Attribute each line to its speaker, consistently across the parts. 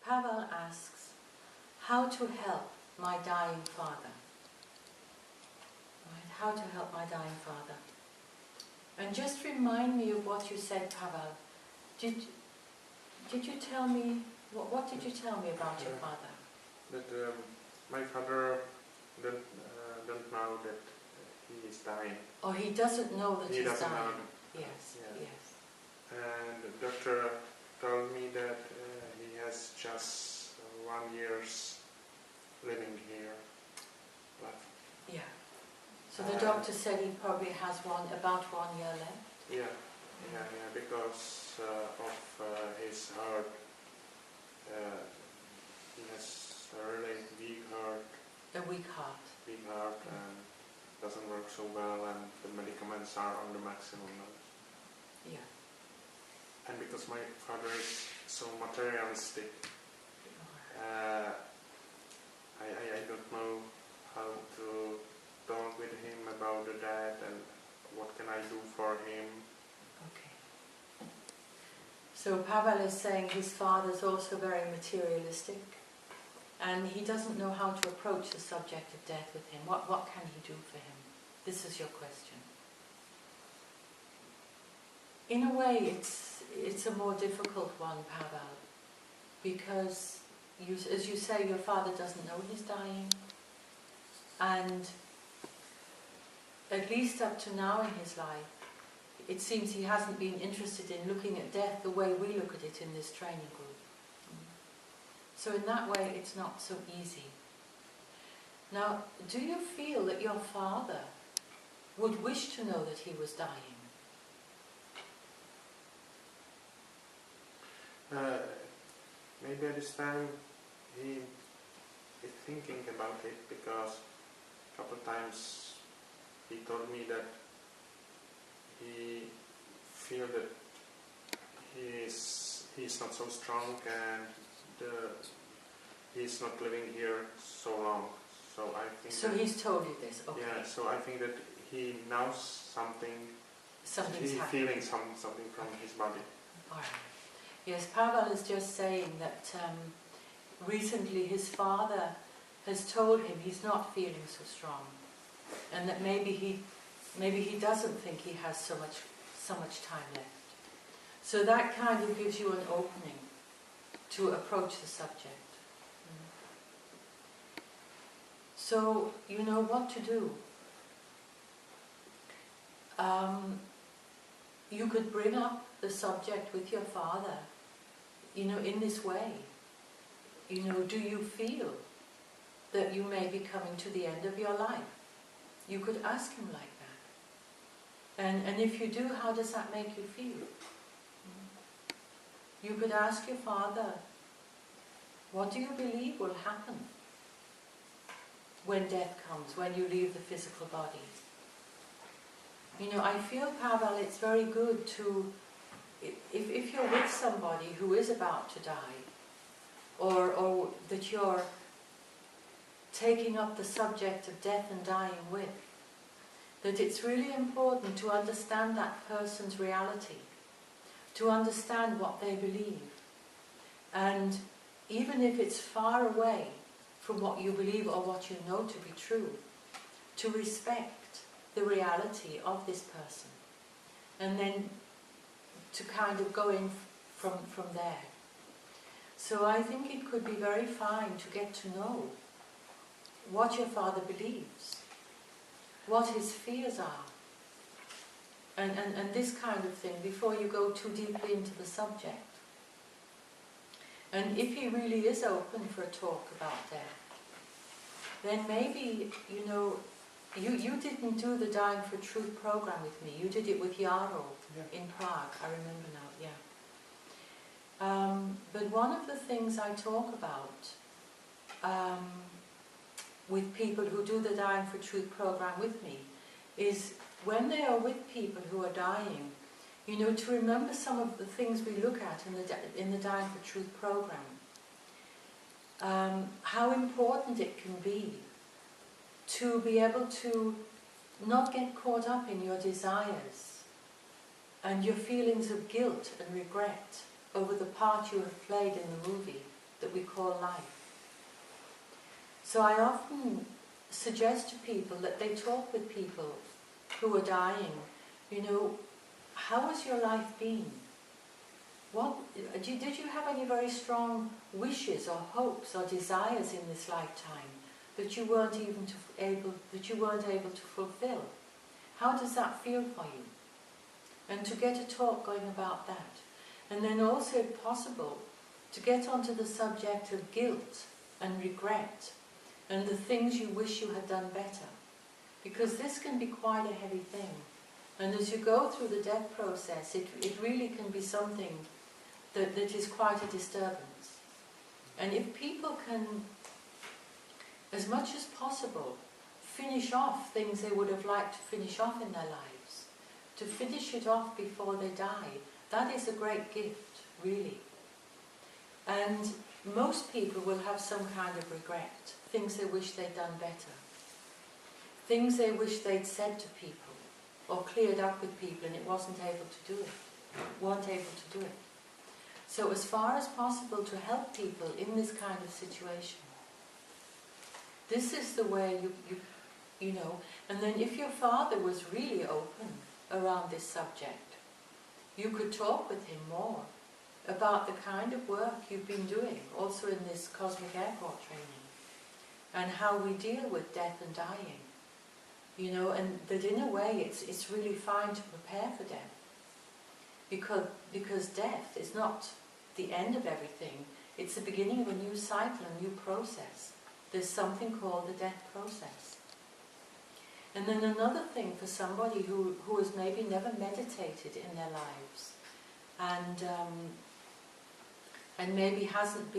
Speaker 1: Pavel asks, how to help my dying father? Right, how to help my dying father? And just remind me of what you said, Pavel. Did you tell me, what did you tell me about your father?
Speaker 2: That my father don't know that he is dying.
Speaker 1: Oh, he doesn't know that he's
Speaker 2: doesn't
Speaker 1: dying.
Speaker 2: know.
Speaker 1: Yes,
Speaker 2: Yeah.
Speaker 1: yes.
Speaker 2: And the doctor told me that he has just 1 year's living here left.
Speaker 1: Yeah. So the doctor said he probably has about 1 year left?
Speaker 2: Yeah, because of his heart. He has a really weak heart.
Speaker 1: A weak heart.
Speaker 2: Weak heart and doesn't work so well, and the medicaments are on the maximum now.
Speaker 1: Yeah.
Speaker 2: And because my father is so materialistic, I don't know how to talk with him about that and what can I do for him.
Speaker 1: Okay. So Pavel is saying his father's also very materialistic and he doesn't know how to approach the subject of death with him. What can he do for him? This is your question. In a way it's a more difficult one, Pavel, because as you say, your father doesn't know he's dying, and at least up to now in his life, it seems he hasn't been interested in looking at death the way we look at it in this training group. So in that way, it's not so easy. Now, do you feel that your father would wish to know that he was dying?
Speaker 2: Maybe at this time he is thinking about it, because a couple of times he told me that he feels that he's not so strong and he's not living here so long. So I think.
Speaker 1: So he's told you this, okay?
Speaker 2: Yeah. So I think that he knows something.
Speaker 1: Something's
Speaker 2: he's
Speaker 1: happening.
Speaker 2: feeling something from his body.
Speaker 1: All right. Yes, Pavel is just saying that recently his father has told him he's not feeling so strong, and that maybe he doesn't think he has so much time left. So that kind of gives you an opening to approach the subject. So you know what to do. You could bring up the subject with your father, in this way. Do you feel that you may be coming to the end of your life? You could ask him like that. And if you do, how does that make you feel? You could ask your father, what do you believe will happen when death comes, when you leave the physical body? I feel, Pavel, it's very good to, if you're with somebody who is about to die, or that you're taking up the subject of death and dying with, that it's really important to understand that person's reality, to understand what they believe. And even if it's far away from what you believe or what you know to be true, to respect the reality of this person, and then to kind of go in from there. So I think it could be very fine to get to know what your father believes, what his fears are, and this kind of thing before you go too deeply into the subject. And if he really is open for a talk about death, then maybe, you didn't do the Dying for Truth program with me. You did it with Jaro in Prague, I remember now, yeah. But one of the things I talk about with people who do the Dying for Truth program with me is when they are with people who are dying, to remember some of the things we look at in the Dying for Truth program. How important it can be to be able to not get caught up in your desires and your feelings of guilt and regret over the part you have played in the movie, that we call life. So I often suggest to people that they talk with people who are dying. You know, how has your life been? Did you have any very strong wishes or hopes or desires in this lifetime that you weren't able to fulfill? How does that feel for you? And to get a talk going about that. And then also, if possible, to get onto the subject of guilt and regret and the things you wish you had done better. Because this can be quite a heavy thing. And as you go through the death process, it really can be something that is quite a disturbance. And if people can, as much as possible, finish off things they would have liked to finish off in their lives, to finish it off before they die, that is a great gift, really. And most people will have some kind of regret, things they wish they'd done better, things they wish they'd said to people, or cleared up with people and weren't able to do it. So as far as possible to help people in this kind of situation. This is the way you know. And then if your father was really open around this subject, you could talk with him more about the kind of work you've been doing, also in this cosmic airport training, and how we deal with death and dying. You know, and that in a way it's really fine to prepare for death. Because death is not the end of everything, it's the beginning of a new cycle, a new process. There's something called the death process. And then another thing for somebody who has maybe never meditated in their lives, and maybe hasn't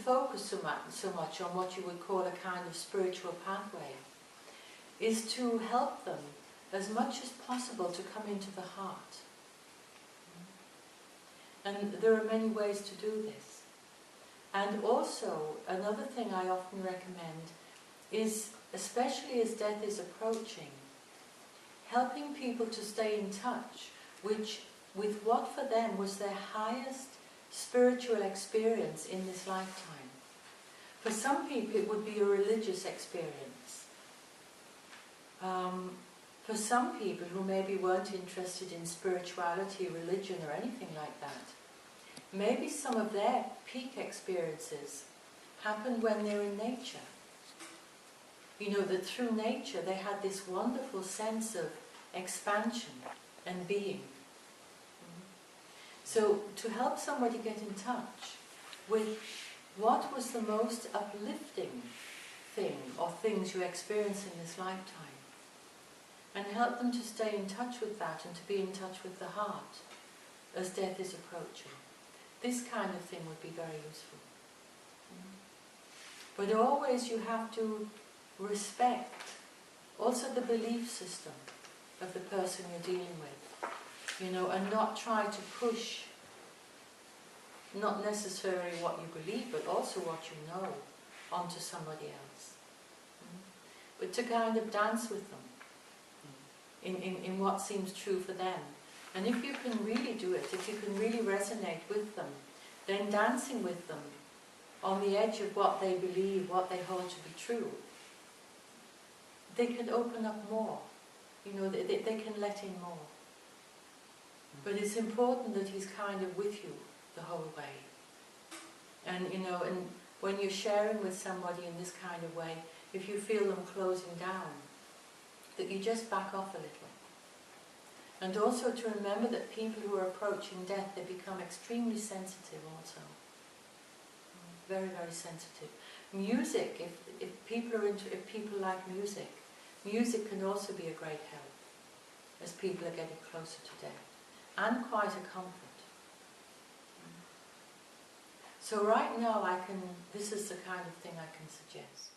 Speaker 1: focused so much on what you would call a kind of spiritual pathway, is to help them as much as possible to come into the heart. And there are many ways to do this. And also, another thing I often recommend is, especially as death is approaching, helping people to stay in touch with what for them was their highest spiritual experience in this lifetime. For some people it would be a religious experience. For some people who maybe weren't interested in spirituality, religion or anything like that, maybe some of their peak experiences happened when they're in nature. You know, that through nature they had this wonderful sense of expansion and being. So to help somebody get in touch with what was the most uplifting thing or things you experience in this lifetime, and help them to stay in touch with that and to be in touch with the heart as death is approaching. This kind of thing would be very useful. But always you have to respect also the belief system of the person you're dealing with, you know, and not try to push not necessarily what you believe, but also what you know onto somebody else. But to kind of dance with them in what seems true for them. And if you can really do it, if you can really resonate with them, then dancing with them on the edge of what they believe, what they hold to be true, they can open up more. You know, they can let in more. But it's important that he's kind of with you the whole way. And, you know, and when you're sharing with somebody in this kind of way, if you feel them closing down, that you just back off a little. And also to remember that people who are approaching death, they become extremely sensitive also. Very, very sensitive. Music, if people like music, music can also be a great help as people are getting closer to death, and quite a comfort. So right now this is the kind of thing I can suggest.